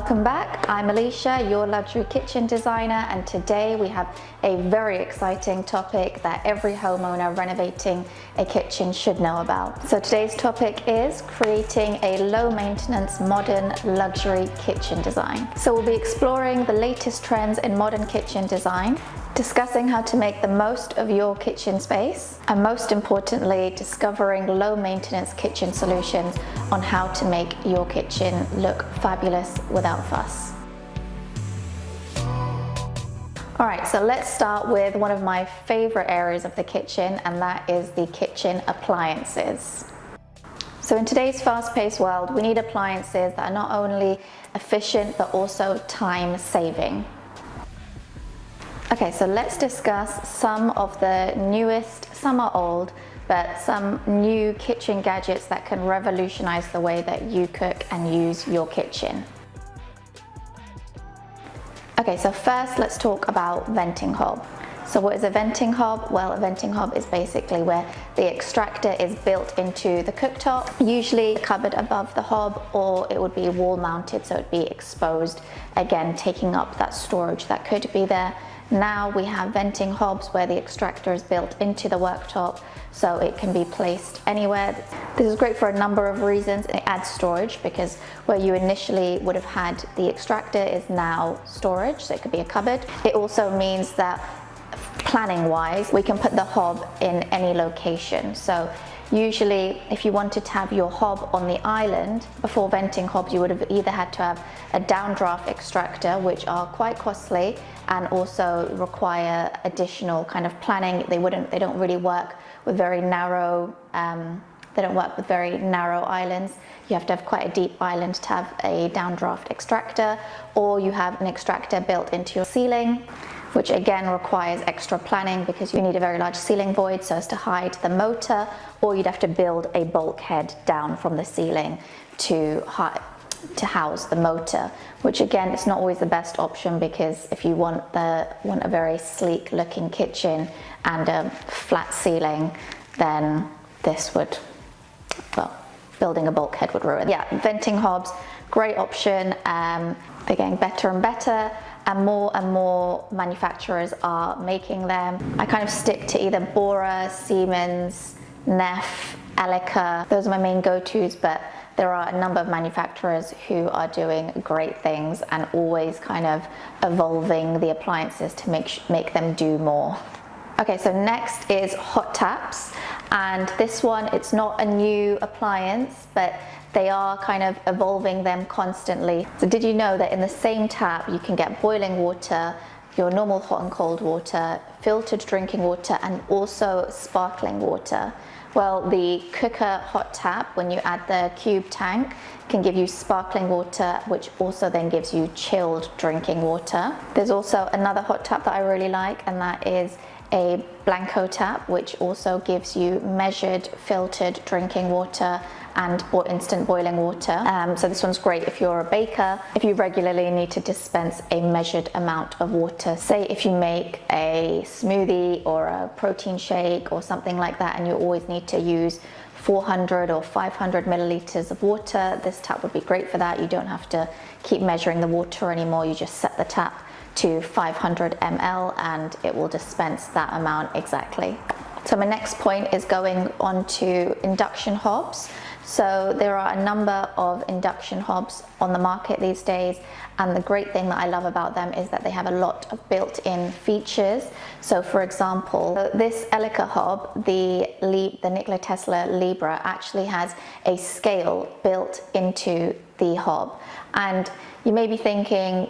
Welcome back. I'm Alicia, your luxury kitchen designer, and today we have a very exciting topic that every homeowner renovating a kitchen should know about. So today's topic is creating a low maintenance modern luxury kitchen design. So we'll be exploring the latest trends in modern kitchen design, discussing how to make the most of your kitchen space, and most importantly, discovering low maintenance kitchen solutions on how to make your kitchen look fabulous without fuss. All right, so let's start with one of my favorite areas of the kitchen, and that is the kitchen appliances. So in today's fast-paced world, we need appliances that are not only efficient, but also time-saving. Okay, so let's discuss some of the newest, some are old, but some new kitchen gadgets that can revolutionize the way that you cook and use your kitchen. Okay, so first let's talk about venting hob. So what is a venting hob? Well, a venting hob is basically where the extractor is built into the cooktop, usually a cupboard above the hob, or it would be wall mounted, so it'd be exposed, again taking up that storage that could be there. Now we have venting hobs where the extractor is built into the worktop, so it can be placed anywhere. This is great for a number of reasons. It adds storage because where you initially would have had the extractor is now storage, so it could be a cupboard. It also means that planning wise, we can put the hob in any location. So usually if you wanted to have your hob on the island, before venting hobs you would have either had to have a downdraft extractor, which are quite costly and also require additional kind of planning. They don't really work with very narrow, they don't work with very narrow islands. You have to have quite a deep island to have a downdraft extractor, or you have an extractor built into your ceiling, which again requires extra planning because you need a very large ceiling void so as to hide the motor, or you'd have to build a bulkhead down from the ceiling to house the motor, which again is not always the best option, because if you want a very sleek looking kitchen and a flat ceiling, then this would, well, building a bulkhead would ruin. Yeah, venting hobs, great option. They're getting better and better, and more manufacturers are making them. I kind of stick to either Bora, Siemens, Neff, Elica. Those are my main go-tos, but there are a number of manufacturers who are doing great things and always kind of evolving the appliances to make them do more. Okay, so next is hot taps, and this one, it's not a new appliance, but they are kind of evolving them constantly. So did you know that in the same tap you can get boiling water, your normal hot and cold water, filtered drinking water, and also sparkling water? Well, the cooker hot tap, when you add the cube tank, can give you sparkling water, which also then gives you chilled drinking water. There's also another hot tap that I really like, and that is a Blanco tap, which also gives you measured filtered drinking water and instant boiling water. So this one's great if you're a baker, if you regularly need to dispense a measured amount of water. Say if you make a smoothie or a protein shake or something like that, and you always need to use 400 or 500 milliliters of water, this tap would be great for that. You don't have to keep measuring the water anymore. You just set the tap to 500 ml and it will dispense that amount exactly. So my next point is going on to induction hobs. So there are a number of induction hobs on the market these days, and the great thing that I love about them is that they have a lot of built-in features. So for example, this Elica hob, the Nikola Tesla Libra, actually has a scale built into the hob, and you may be thinking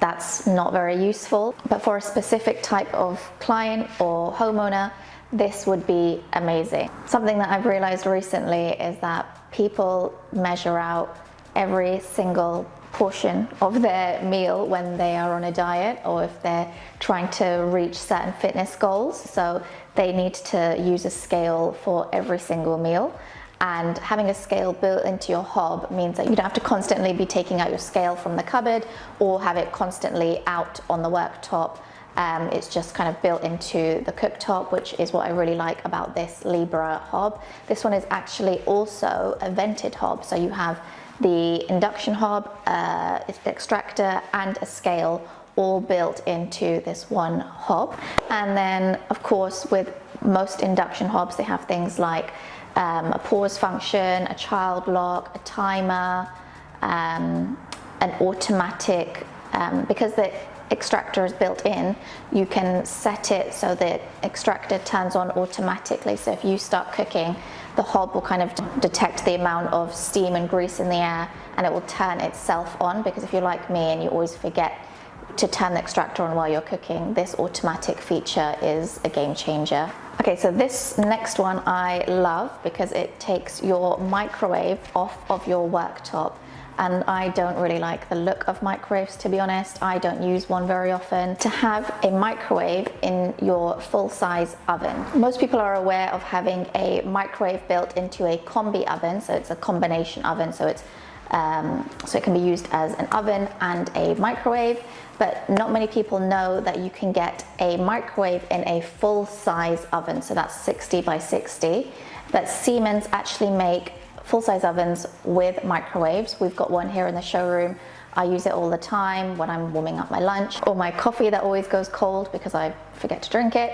that's not very useful, but for a specific type of client or homeowner, this would be amazing. Something that I've realized recently is that people measure out every single portion of their meal when they are on a diet, or if they're trying to reach certain fitness goals. So they need to use a scale for every single meal. And having a scale built into your hob means that you don't have to constantly be taking out your scale from the cupboard or have it constantly out on the worktop. It's just kind of built into the cooktop, which is what I really like about this Libra hob. This one is actually also a vented hob, so you have the induction hob, extractor and a scale, all built into this one hob. And then of course with most induction hobs they have things like a pause function, a child lock, a timer, an automatic, because the extractor is built in, you can set it so the extractor turns on automatically. So if you start cooking, the hob will kind of detect the amount of steam and grease in the air and it will turn itself on, because if you're like me and you always forget to turn the extractor on while you're cooking, this automatic feature is a game changer. Okay, so this next one I love because it takes your microwave off of your worktop. And I don't really like the look of microwaves, to be honest. I don't use one very often. To have a microwave in your full-size oven. Most people are aware of having a microwave built into a combi oven, so it's a combination oven, so it's so it can be used as an oven and a microwave, but not many people know that you can get a microwave in a full-size oven, so that's 60 by 60. But Siemens actually make full-size ovens with microwaves. We've got one here in the showroom. I use it all the time when I'm warming up my lunch or my coffee that always goes cold because I forget to drink it.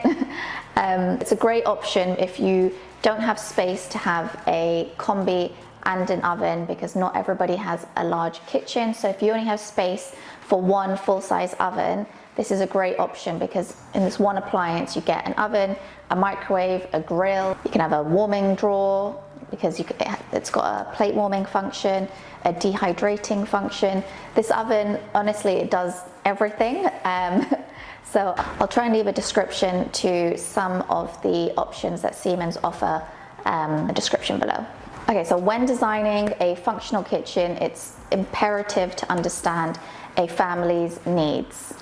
It's a great option if you don't have space to have a combi and an oven, because not everybody has a large kitchen. So if you only have space for one full-size oven, this is a great option, because in this one appliance you get an oven, a microwave, a grill, you can have a warming drawer, because it's got a plate warming function, a dehydrating function. This oven, honestly, it does everything. So I'll try and leave a description to some of the options that Siemens offer, a description below. Okay, so when designing a functional kitchen, it's imperative to understand a family's needs.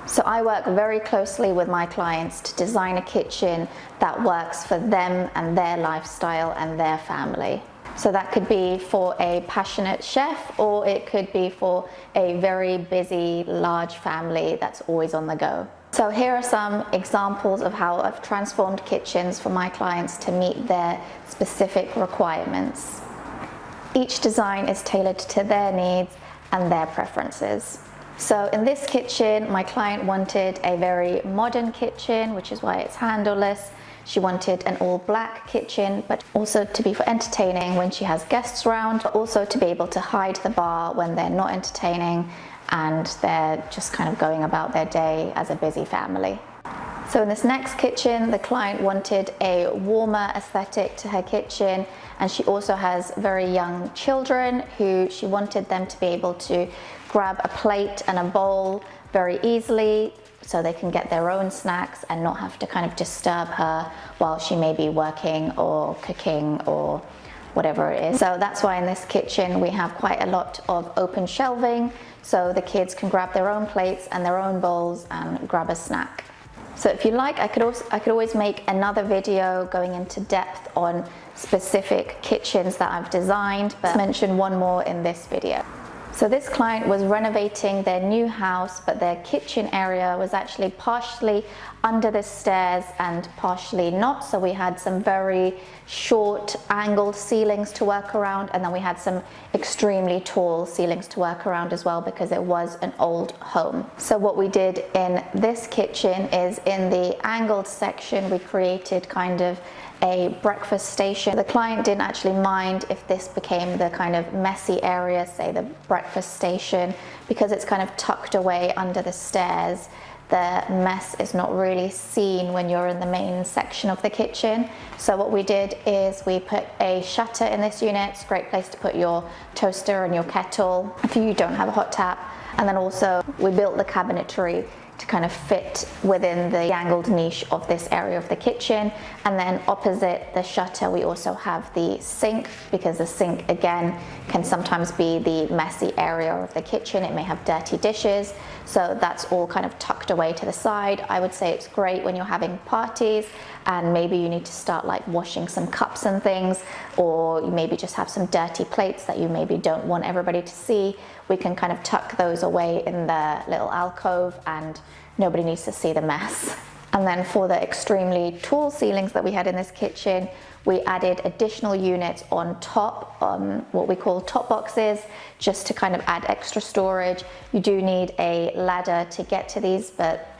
So I work very closely with my clients to design a kitchen that works for them and their lifestyle and their family. So that could be for a passionate chef, or it could be for a very busy, large family that's always on the go. So here are some examples of how I've transformed kitchens for my clients to meet their specific requirements. Each design is tailored to their needs and their preferences. So in this kitchen, my client wanted a very modern kitchen, which is why it's handleless. She wanted an all black kitchen, but also to be for entertaining when she has guests around, but also to be able to hide the bar when they're not entertaining and they're just kind of going about their day as a busy family. So in this next kitchen, the client wanted a warmer aesthetic to her kitchen, and she also has very young children who she wanted them to be able to grab a plate and a bowl very easily so they can get their own snacks and not have to kind of disturb her while she may be working or cooking or whatever it is. So that's why in this kitchen we have quite a lot of open shelving, so the kids can grab their own plates and their own bowls and grab a snack. So if you like, I could always make another video going into depth on specific kitchens that I've designed, but I'll mention one more in this video. So this client was renovating their new house, but their kitchen area was actually partially under the stairs and partially not. So we had some very short angled ceilings to work around, and then we had some extremely tall ceilings to work around as well, because it was an old home. So what we did in this kitchen is, in the angled section, we created kind of a breakfast station. The client didn't actually mind if this became the kind of messy area, say the breakfast station, because it's kind of tucked away under the stairs. The mess is not really seen when you're in the main section of the kitchen. So what we did is we put a shutter in this unit. It's a great place to put your toaster and your kettle if you don't have a hot tap. And then also we built the cabinetry to kind of fit within the angled niche of this area of the kitchen. And then opposite the shutter we also have the sink, because the sink again can sometimes be the messy area of the kitchen. It may have dirty dishes, so that's all kind of tucked away to the side. I would say it's great when you're having parties and maybe you need to start like washing some cups and things, or you maybe just have some dirty plates that you maybe don't want everybody to see. We can kind of tuck those away in the little alcove and nobody needs to see the mess. And then for the extremely tall ceilings that we had in this kitchen, we added additional units on top, what we call top boxes, just to kind of add extra storage. You do need a ladder to get to these, but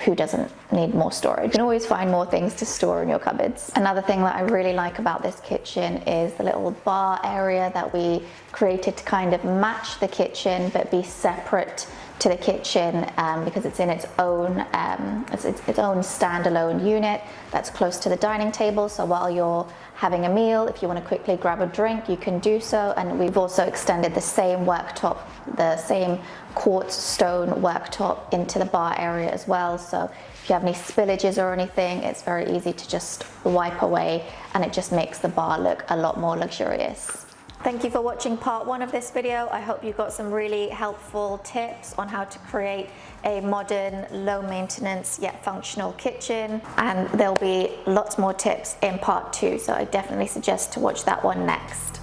who doesn't need more storage? You can always find more things to store in your cupboards. Another thing that I really like about this kitchen is the little bar area that we created to kind of match the kitchen but be separate to the kitchen, because it's in its own standalone unit that's close to the dining table. So while you're having a meal, if you want to quickly grab a drink, you can do so. And we've also extended the same worktop, the same quartz stone worktop into the bar area as well. So if you have any spillages or anything, it's very easy to just wipe away, and it just makes the bar look a lot more luxurious. Thank you for watching part 1 of this video. I hope you got some really helpful tips on how to create a modern, low maintenance yet functional kitchen, and there'll be lots more tips in part 2, so I definitely suggest to watch that one next.